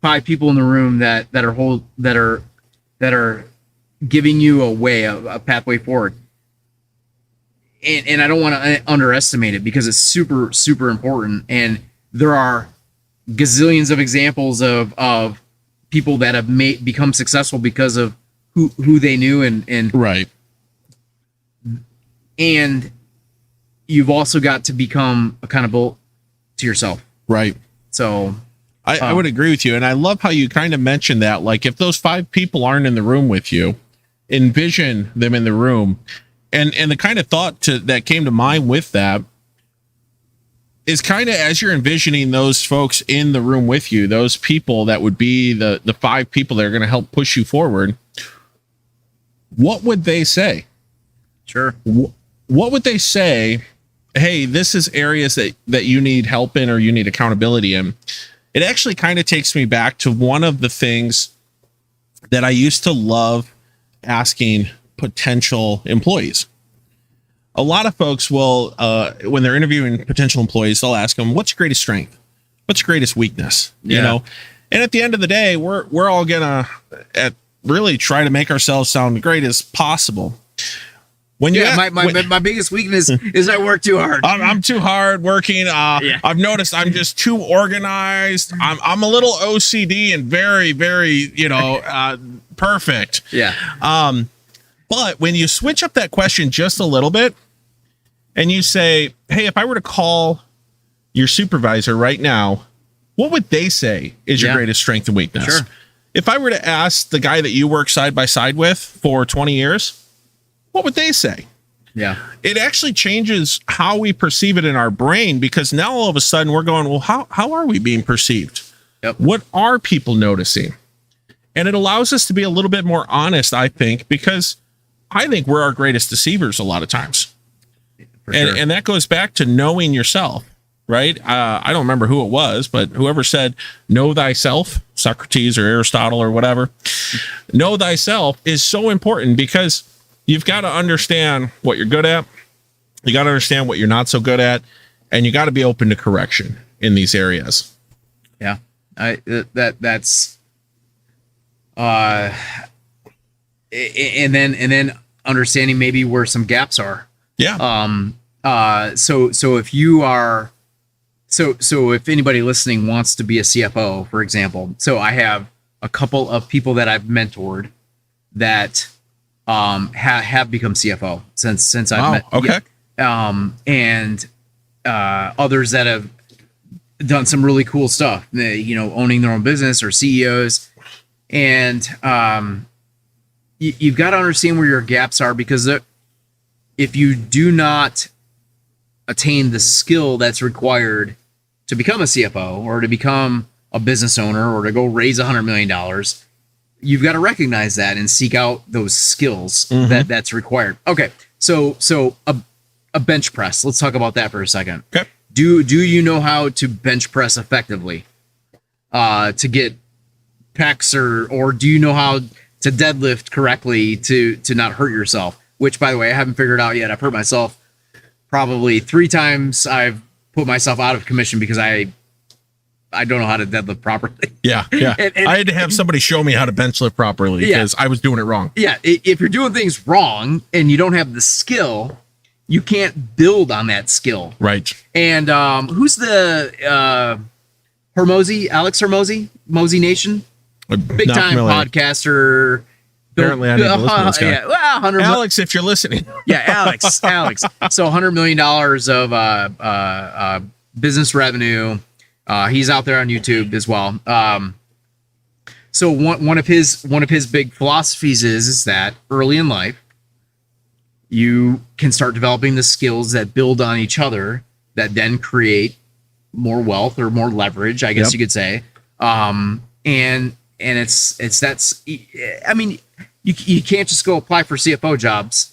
5 people in the room that are giving you a pathway forward. And I don't want to underestimate it, because it's super, super important. And there are gazillions of examples of people that have become successful because of who they knew and right. And you've also got to become accountable to yourself. Right. So I would agree with you. And I love how you kind of mentioned that, like, if those 5 people aren't in the room with you, envision them in the room. And the kind of thought that came to mind with that is kind of, as you're envisioning those folks in the room with you, those people that would be the 5 people that are going to help push you forward, what would they say? Sure. What would they say? Hey, this is areas that you need help in or you need accountability in. It actually kind of takes me back to one of the things that I used to love asking potential employees. A lot of folks will, when they're interviewing potential employees, they'll ask them, what's your greatest strength? What's your greatest weakness? You know? And at the end of the day, we're all gonna really try to make ourselves sound great as possible. When you my biggest weakness is I work too hard. I'm too hard working. I've noticed I'm just too organized. I'm a little OCD and very, very, perfect. Yeah. But when you switch up that question just a little bit and you say, hey, if I were to call your supervisor right now, what would they say is your greatest strength and weakness? Sure. If I were to ask the guy that you work side by side with for 20 years, what would they say? Yeah. It actually changes how we perceive it in our brain, because now all of a sudden we're going, well, how are we being perceived? Yep. What are people noticing? And it allows us to be a little bit more honest, I think, because I think we're our greatest deceivers a lot of times. For sure. And that goes back to knowing yourself, right? I don't remember who it was, but whoever said, know thyself, Socrates or Aristotle or whatever, know thyself is so important, because you've got to understand what you're good at. You got to understand what you're not so good at, and you got to be open to correction in these areas. Yeah. That's and then understanding maybe where some gaps are. Yeah. So if you are, so if anybody listening wants to be a CFO, for example, so I have a couple of people that I've mentored that have become CFO since I've met. Okay. And others that have done some really cool stuff, owning their own business or CEOs. And you've got to understand where your gaps are, because if you do not attain the skill that's required to become a CFO or to become a business owner or to go raise $100 million, you've got to recognize that and seek out those skills that's required. Okay. So a bench press, let's talk about that for a second. Okay. Do you know how to bench press effectively to get pecs, or do you know how to deadlift correctly to not hurt yourself? Which, by the way, I haven't figured out yet. I've hurt myself probably 3 times. I've put myself out of commission because I don't know how to deadlift properly. Yeah. And I had to have somebody show me how to bench lift properly because I was doing it wrong. Yeah. If you're doing things wrong and you don't have the skill, you can't build on that skill. Right. And who's the Hormozy, Alex Hormozy, Mosey Nation? Big time podcaster. Apparently I need to listen to this guy. Yeah, well, Alex, if you're listening. Yeah, Alex. So $100 million of business revenue. He's out there on YouTube as well. So one of his big philosophies is that early in life, you can start developing the skills that build on each other, that then create more wealth or more leverage, I guess you could say. And it's that's, I mean, you can't just go apply for CFO jobs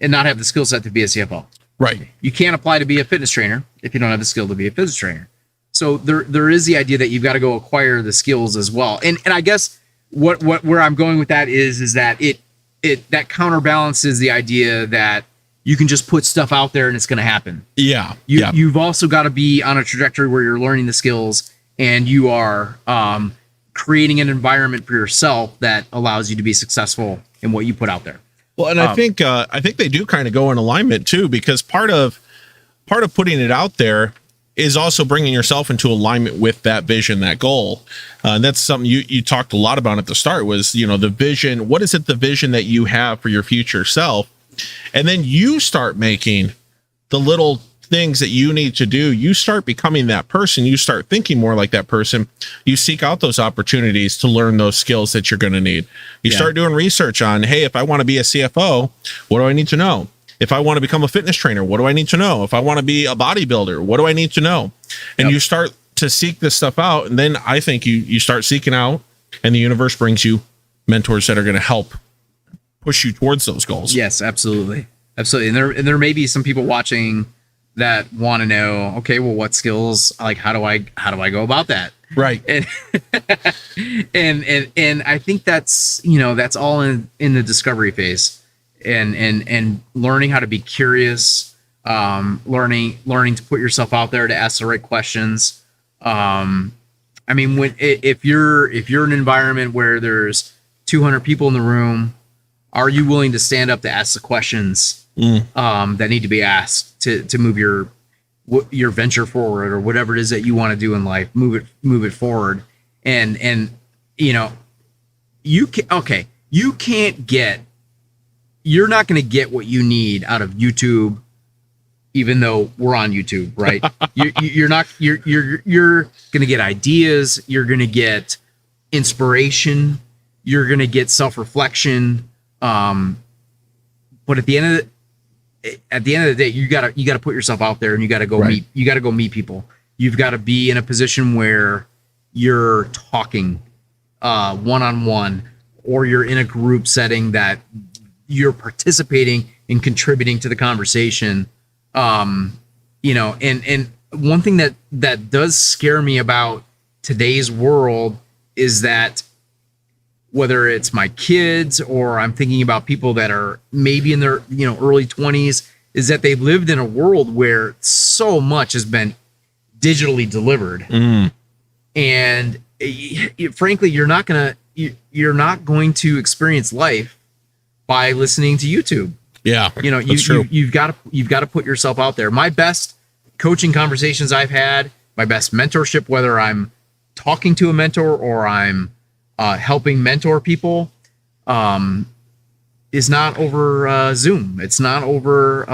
and not have the skill set to be a CFO. Right. You can't apply to be a fitness trainer if you don't have the skill to be a fitness trainer. So there is the idea that you've got to go acquire the skills as well. And I guess where I'm going with that is that it that counterbalances the idea that you can just put stuff out there and it's going to happen. Yeah. You've also got to be on a trajectory where you're learning the skills and you are creating an environment for yourself that allows you to be successful in what you put out there. Well, and I think they do kind of go in alignment too, because part of putting it out there is also bringing yourself into alignment with that vision, that goal. And that's something you talked a lot about at the start was, the vision. What is it, the vision that you have for your future self? And then you start making the little things that you need to do. You start becoming that person. You start thinking more like that person. You seek out those opportunities to learn those skills that you're going to need. You start doing research on, hey, if I want to be a CFO, what do I need to know? If I want to become a fitness trainer, what do I need to know? If I want to be a bodybuilder, what do I need to know? And you start to seek this stuff out. And then I think you start seeking out, and the universe brings you mentors that are going to help push you towards those goals. Yes, absolutely. Absolutely. And there may be some people watching that want to know, okay, well, what skills, like, how do I go about that? Right. And, and I think that's, that's all in the discovery phase, and learning how to be curious, learning to put yourself out there, to ask the right questions. I mean, if you're in an environment where there's 200 people in the room, are you willing to stand up to ask the questions that need to be asked to move your venture forward, or whatever it is that you want to do in life? Move it forward. And you're not going to get what you need out of YouTube, even though we're on YouTube, right? You're going to get ideas. You're going to get inspiration. You're going to get self-reflection. But at the end of the day, you gotta put yourself out there, and you gotta go meet people. You've got to be in a position where you're talking one-on-one, or you're in a group setting that you're participating and contributing to the conversation. And one thing that does scare me about today's world is that, whether it's my kids, or I'm thinking about people that are maybe in their early 20s, is that they've lived in a world where so much has been digitally delivered. And frankly, you're not going to experience life by listening to YouTube. Yeah, that's true. You've got to put yourself out there. My best coaching conversations I've had, my best mentorship, whether I'm talking to a mentor or I'm helping mentor people, is not over Zoom. It's not over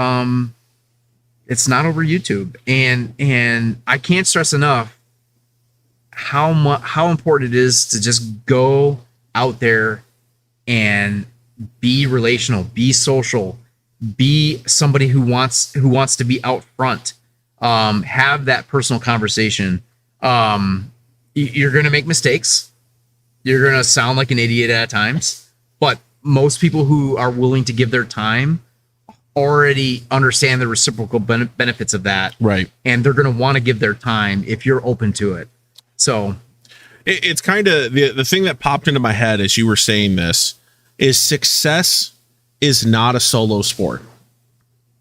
YouTube. And I can't stress enough how important it is to just go out there and be relational, be social, be somebody who wants to be out front, have that personal conversation. You're going to make mistakes. You're going to sound like an idiot at times, but most people who are willing to give their time already understand the reciprocal benefits of that. Right. And they're going to want to give their time if you're open to it. So it's kind of the thing that popped into my head as you were saying this is, success is not a solo sport.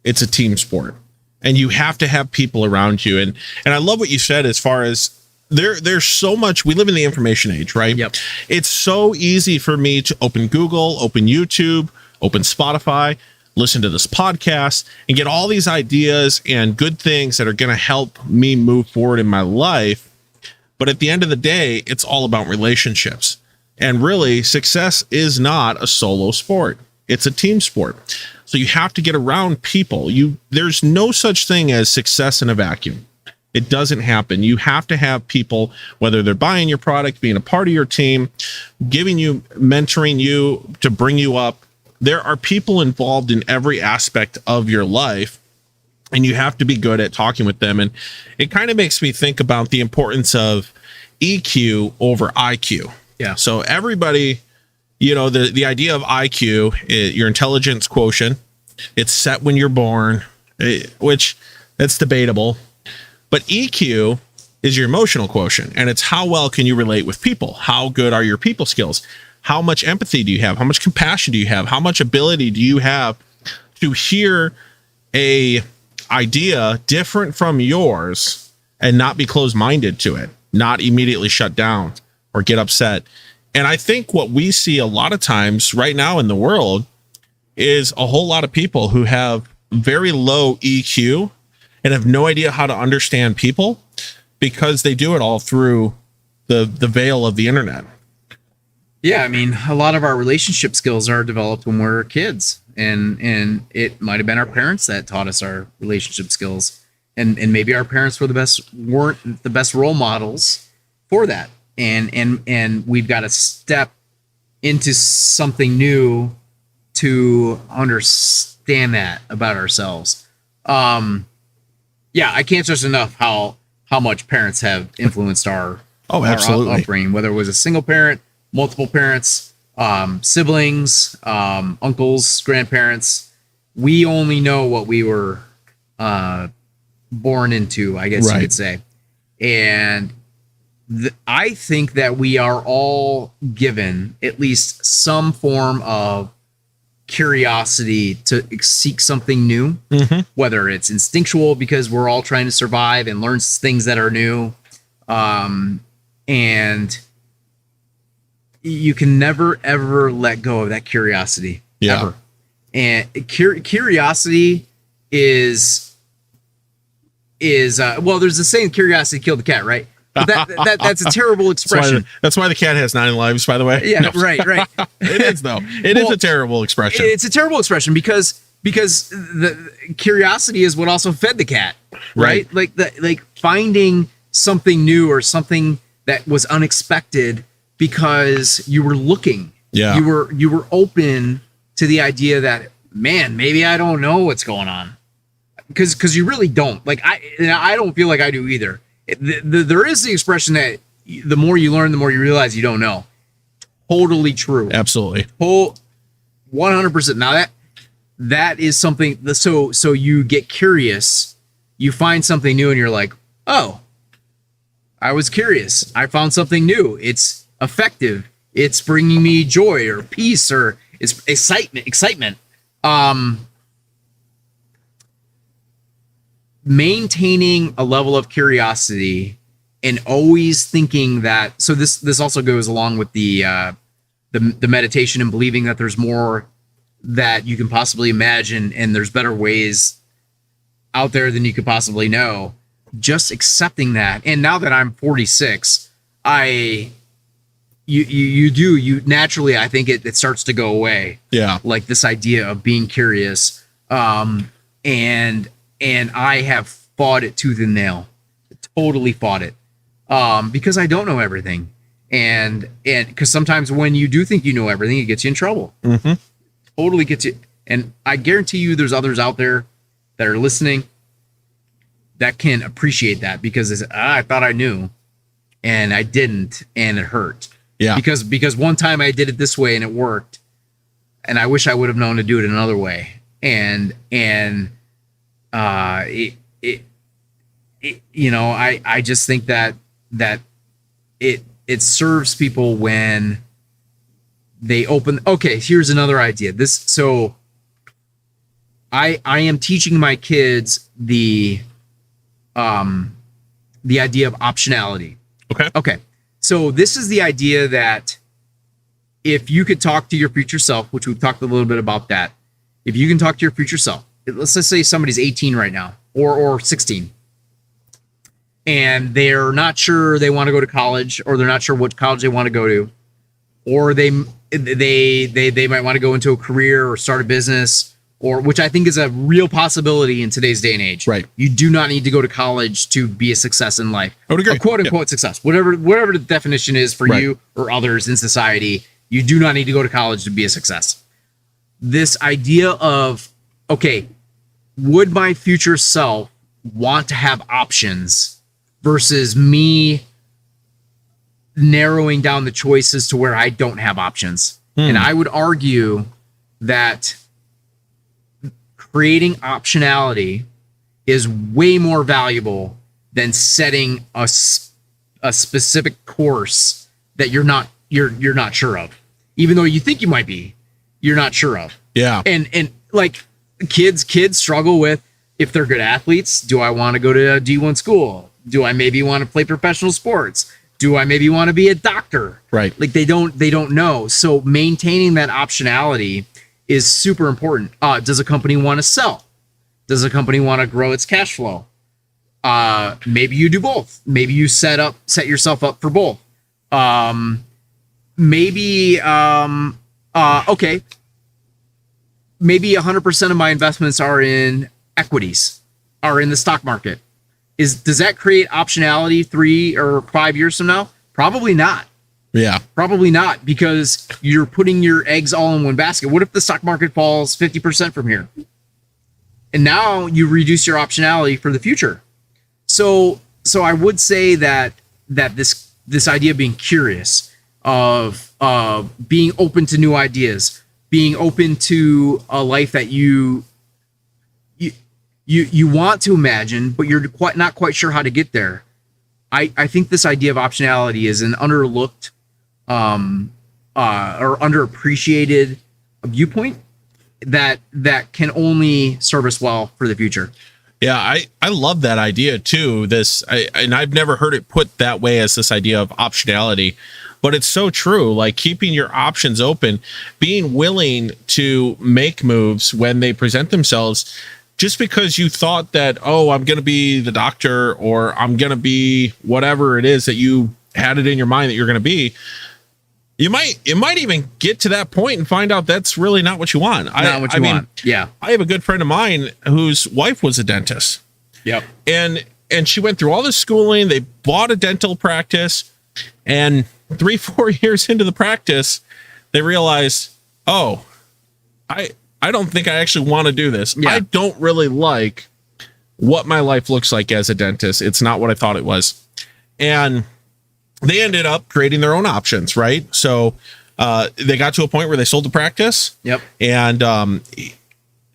It's a team sport, and you have to have people around you. And I love what you said, as far as there's so much. We live in the information age, right? Yep. It's so easy for me to open Google, open YouTube, open Spotify, listen to this podcast, and get all these ideas and good things that are going to help me move forward in my life. But at the end of the day, it's all about relationships. And really, success is not a solo sport. It's a team sport. So you have to get around people. There's no such thing as success in a vacuum. It doesn't happen. You have to have people, whether they're buying your product, being a part of your team, giving you, mentoring you to bring you up. There are people involved in every aspect of your life, and you have to be good at talking with them. And it kind of makes me think about the importance of EQ over IQ. Yeah. So everybody, the idea of IQ, your intelligence quotient, it's set when you're born, which that's debatable. But EQ is your emotional quotient, and it's how well can you relate with people? How good are your people skills? How much empathy do you have? How much compassion do you have? How much ability do you have to hear a idea different from yours and not be closed-minded to it, not immediately shut down or get upset? And I think what we see a lot of times right now in the world is a whole lot of people who have very low EQ and have no idea how to understand people, because they do it all through the veil of the internet. Yeah, I mean, a lot of our relationship skills are developed when we're kids, and it might have been our parents that taught us our relationship skills, and maybe our parents weren't the best role models for that, and we've got to step into something new to understand that about ourselves. Yeah, I can't stress enough how much parents have influenced our absolutely our upbringing, whether it was a single parent, multiple parents, siblings, uncles, grandparents. We only know what we were born into, I guess you could say. And I think that we are all given at least some form of curiosity to seek something new, whether it's instinctual because we're all trying to survive and learn things that are new. And you can never, ever let go of that curiosity. Ever. And curiosity is well, there's a saying, curiosity killed the cat, right? But that's a terrible expression. That's why the cat has 9 lives, by the way. Yeah, no. Right. It is, though. It is a terrible expression. It's a terrible expression because the curiosity is what also fed the cat, right? Like finding something new or something that was unexpected because you were looking. Yeah. You were open to the idea that, man, maybe I don't know what's going on. Because you really don't. Like I don't feel like I do either. There is the expression that the more you learn, the more you realize you don't know. Totally true. Absolutely. 100%. Now that is something. So you get curious, you find something new, and you're like, oh, I was curious. I found something new. It's effective. It's bringing me joy or peace or it's excitement. Maintaining a level of curiosity and always thinking that, so this also goes along with the meditation and believing that there's more that you can possibly imagine and there's better ways out there than you could possibly know. Just accepting that. And now that I'm 46, you naturally, I think it starts to go away. Yeah. Like this idea of being curious. And I have fought it tooth and nail, totally fought it, because I don't know everything, and because sometimes when you do think you know everything, it gets you in trouble. Totally gets you. And I guarantee you, there's others out there that are listening that can appreciate that because I thought I knew, and I didn't, and it hurt. Yeah. Because one time I did it this way and it worked, and I wish I would have known to do it another way, and. I just think that it serves people when they open. Okay, here's another idea. So I am teaching my kids the idea of optionality. Okay. So this is the idea that if you could talk to your future self, which we've talked a little bit about that, if you can talk to your future self, let's just say somebody's 18 right now or 16 and they're not sure they want to go to college, or they're not sure what college they want to go to, or they might want to go into a career or start a business, or which I think is a real possibility in today's day and age. Right. You do not need to go to college to be a success in life. I would agree. A quote unquote success, whatever the definition is for you or others in society. You do not need to go to college to be a success. This idea of, okay, would my future self want to have options versus me narrowing down the choices to where I don't have options? And I would argue that creating optionality is way more valuable than setting a specific course that you're not sure of, even though you think you might be, you're not sure of. Yeah. And like kids struggle with, if they're good athletes, do I want to go to a D1 school? Do I maybe want to play professional sports? Do I maybe want to be a doctor? Right. Like they don't know. So maintaining that optionality is super important. Does a company want to sell? Does a company want to grow its cash flow? Maybe you do both. Maybe you set yourself up for both. Maybe 100% of my investments are in equities, are in the stock market. Does that create optionality 3 or 5 years from now? Probably not. Yeah. Probably not, because you're putting your eggs all in one basket. What if the stock market falls 50% from here? and now you reduce your optionality for the future. So I would say that this idea of being curious, of being open to new ideas, being open to a life that you want to imagine, but you're not quite sure how to get there. I think this idea of optionality is an underlooked or underappreciated viewpoint that can only serve us well for the future. Yeah, I love that idea too. And I've never heard it put that way, as this idea of optionality, but it's so true. Like keeping your options open, being willing to make moves when they present themselves. Just because you thought that, oh, I'm going to be the doctor, or I'm going to be whatever it is that you had it in your mind that you're going to be, it might even get to that point and find out that's really not what you want. Not what you want. Yeah. I have a good friend of mine whose wife was a dentist. Yep. And she went through all this schooling. They bought a dental practice, and 3-4 years into the practice, they realized, oh, I don't think I actually want to do this. Yeah. I don't really like what my life looks like as a dentist. It's not what I thought it was. And they ended up creating their own options, right? So they got to a point where they sold the practice. Yep. And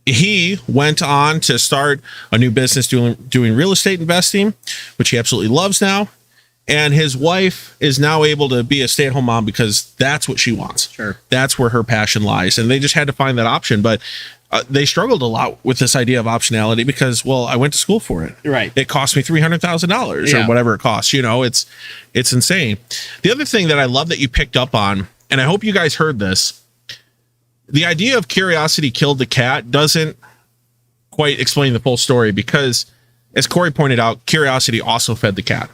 he went on to start a new business doing real estate investing, which he absolutely loves now. And his wife is now able to be a stay-at-home mom because that's what she wants. Sure. That's where her passion lies. And they just had to find that option. But they struggled a lot with this idea of optionality because, well, I went to school for it. Right. It cost me $300,000 or whatever it costs. You know, it's insane. The other thing that I love that you picked up on, and I hope you guys heard this, the idea of curiosity killed the cat doesn't quite explain the full story because, as Corey pointed out, curiosity also fed the cat.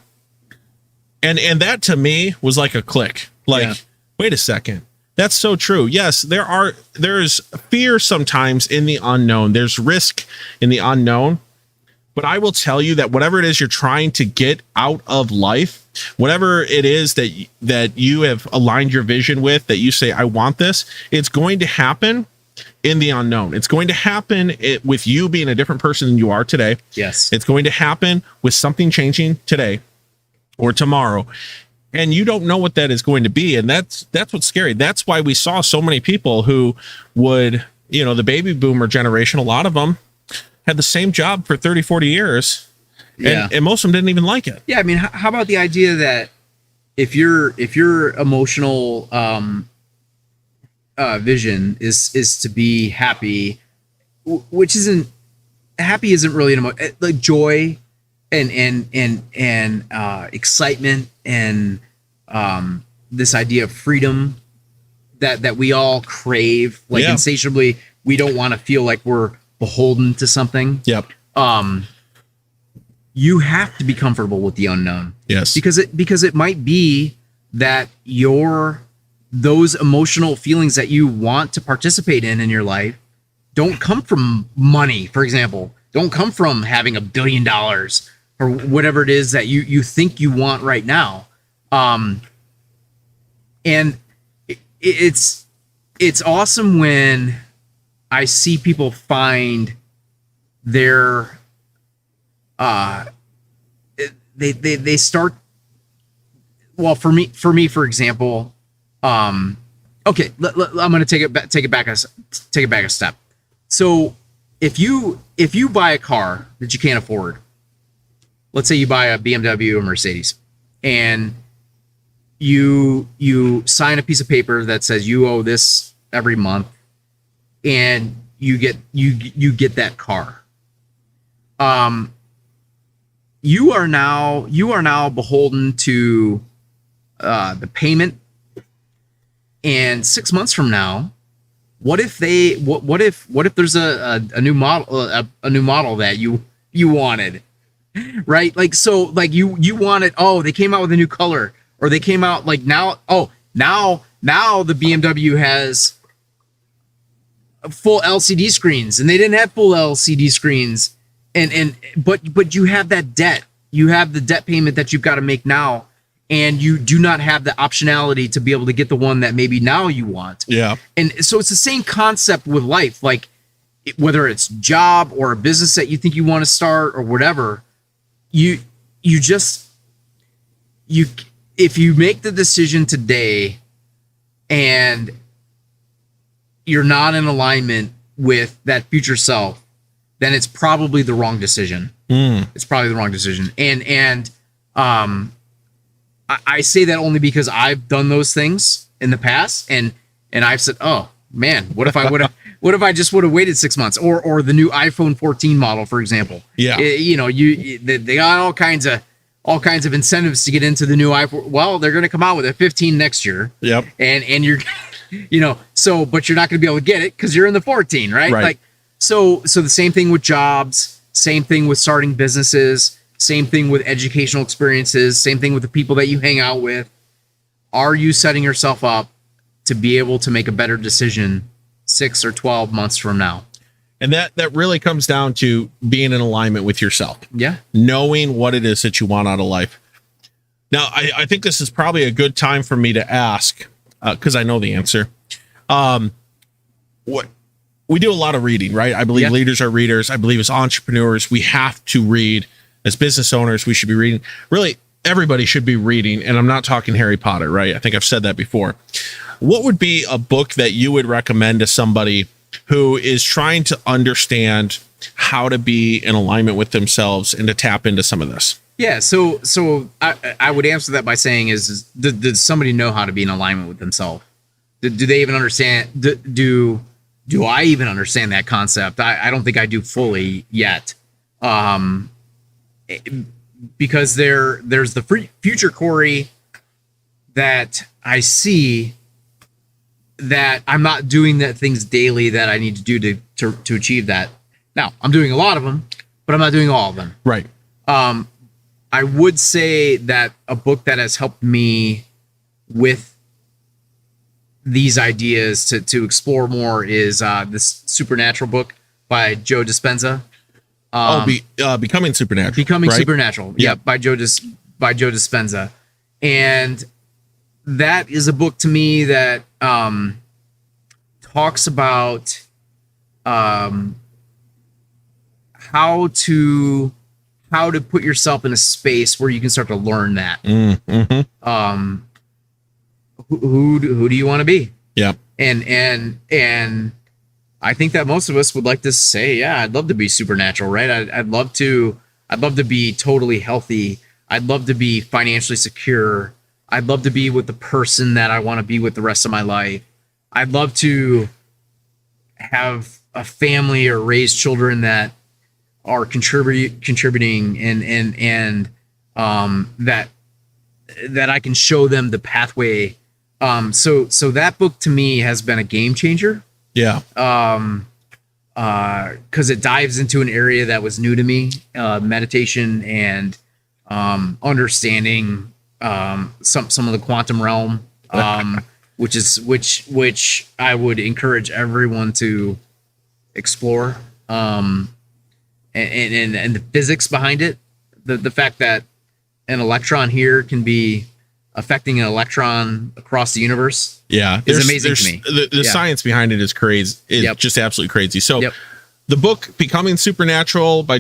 And that to me was like a click. Like, wait a second. That's so true. Yes, there's fear sometimes in the unknown. There's risk in the unknown. But I will tell you that whatever it is you're trying to get out of life, whatever it is that you have aligned your vision with, that you say, I want this, it's going to happen in the unknown. It's going to happen with you being a different person than you are today. Yes. It's going to happen with something changing today or tomorrow. And you don't know what that is going to be. And that's what's scary. That's why we saw so many people who would, the baby boomer generation, a lot of them had the same job for 30, 40 years. And most of them didn't even like it. Yeah. I mean, how about the idea that if your emotional vision is to be happy, which isn't really an emotion, like joy and excitement and this idea of freedom that we all crave, like insatiably. We don't want to feel like we're beholden to something. Yep. You have to be comfortable with the unknown. Yes. Because it might be that those emotional feelings that you want to participate in your life don't come from money, for example. Don't come from having $1 billion or whatever it is that you think you want right now. And it's awesome when I see people find their they start. Well, for me, for example, okay, I'm going to take it back a step. So if you buy a car that you can't afford, let's say you buy a BMW or Mercedes, and you sign a piece of paper that says you owe this every month, and you get that car. You are now beholden to the payment. And 6 months from now, what if there's a new model that you wanted, right? Like, so like you wanted, oh, they came out with a new color, or they came out like now the BMW has full LCD screens, and they didn't have full LCD screens, but you have that debt. You have the debt payment that you've got to make now, and you do not have the optionality to be able to get the one that maybe now you want. Yeah. And so it's the same concept with life. Like, whether it's job or a business that you think you want to start or whatever, you if you make the decision today and you're not in alignment with that future self, then it's probably the wrong decision. It's probably the wrong decision. And I say that only because I've done those things in the past, and I've said, oh man, what if I just would have waited 6 months, or the new iPhone 14 model, for example. Yeah. They got all kinds of incentives to get into the new iPhone. Well, they're going to come out with a 15 next year. Yep. And you're, but you're not going to be able to get it because you're in the 14, right? Right. Like, so the same thing with jobs, same thing with starting businesses, same thing with educational experiences, same thing with the people that you hang out with. Are you setting yourself up to be able to make a better decision 6 or 12 months from now? And that really comes down to being in alignment with yourself. Yeah. Knowing what it is that you want out of life. Now, I think this is probably a good time for me to ask, because I know the answer. What we do a lot of reading, right? I believe leaders are readers. I believe as entrepreneurs, we have to read. As business owners, we should be reading. Really, everybody should be reading. And I'm not talking Harry Potter, right? I think I've said that before. What would be a book that you would recommend to somebody who is trying to understand how to be in alignment with themselves and to tap into some of this? Yeah. So I would answer that by saying does somebody know how to be in alignment with themselves? Do they even understand? Do I even understand that concept? I don't think I do fully yet. Because there's the future Corey that I see that I'm not doing the things daily that I need to do to achieve that. Now, I'm doing a lot of them, but I'm not doing all of them. Right. I would say that a book that has helped me with these ideas to explore more is this Supernatural book by Joe Dispenza. Becoming Supernatural. Becoming right? Supernatural. Yeah, by Joe Dispenza. And that is a book to me that talks about how to put yourself in a space where you can start to learn that. Mm-hmm. Who do you want to be? Yeah. And I think that most of us would like to say, yeah, I'd love to be supernatural, right? I'd love to be totally healthy. I'd love to be financially secure. I'd love to be with the person that I want to be with the rest of my life. I'd love to have a family or raise children that are contributing and that I can show them the pathway. So that book to me has been a game changer. Yeah. Because it dives into an area that was new to me, meditation and understanding some of the quantum realm, which I would encourage everyone to explore, and the physics behind it, the fact that an electron here can be affecting an electron across the universe. Yeah, is amazing to me. The science behind it is crazy. It's just absolutely crazy. So the book Becoming Supernatural by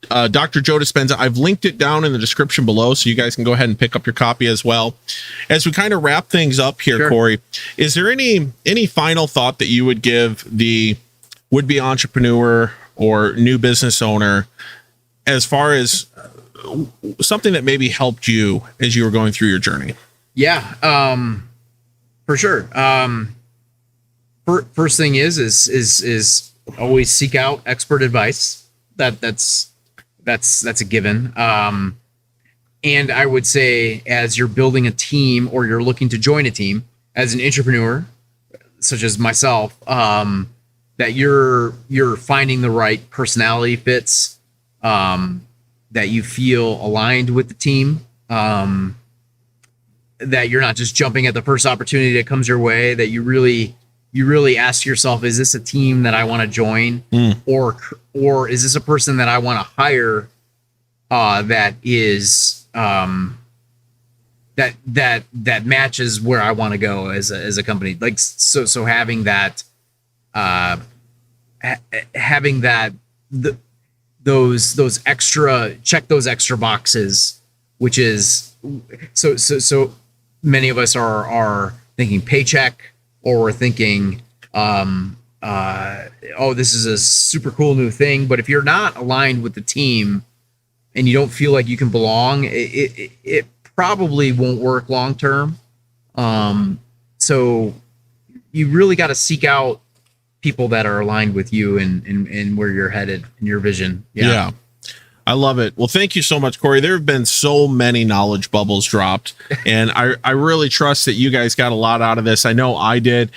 Dr. Joe Dispenza, I've linked it down in the description below, so you guys can go ahead and pick up your copy as well. As we kind of wrap things up here, sure. Corey, is there any final thought that you would give the would-be entrepreneur or new business owner as far as something that maybe helped you as you were going through your journey? Yeah, for sure. First thing is always seek out expert advice. That's a given. And I would say as you're building a team or you're looking to join a team as an entrepreneur, such as myself, that you're finding the right personality fits, that you feel aligned with the team, that you're not just jumping at the first opportunity that comes your way, that you really ask yourself, is this a team that I want to join? Or is this a person that I want to hire, that is, that matches where I want to go as a company? Like, so having that having that those extra boxes, which is so many of us are thinking paycheck, or we're thinking this is a super cool new thing. But if you're not aligned with the team and you don't feel like you can belong, it probably won't work long term. So you really got to seek out people that are aligned with you and where you're headed and your vision. Yeah. I love it. Well, thank you so much, Corey. There have been so many knowledge bubbles dropped, and I really trust that you guys got a lot out of this. I know I did.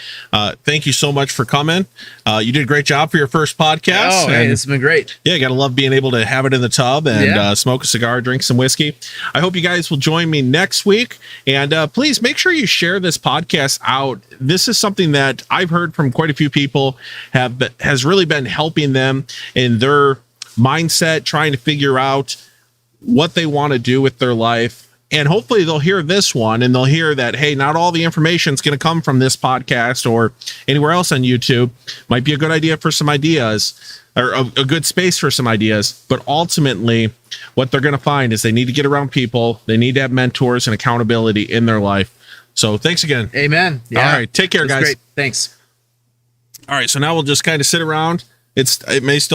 Thank you so much for coming. You did a great job for your first podcast. Oh, hey, it's been great. Yeah, you got to love being able to have it in the tub and smoke a cigar, drink some whiskey. I hope you guys will join me next week. And please make sure you share this podcast out. This is something that I've heard from quite a few people has really been helping them in their mindset, trying to figure out what they want to do with their life. And hopefully they'll hear this one and they'll hear that, hey, not all the information is going to come from this podcast or anywhere else on YouTube. Might be a good idea for some ideas, or a good space for some ideas. But ultimately, what they're going to find is they need to get around people. They need to have mentors and accountability in their life. So thanks again. Amen. Yeah. All right. Take care, guys. Great. Thanks. All right. So now we'll just kind of sit around. It may still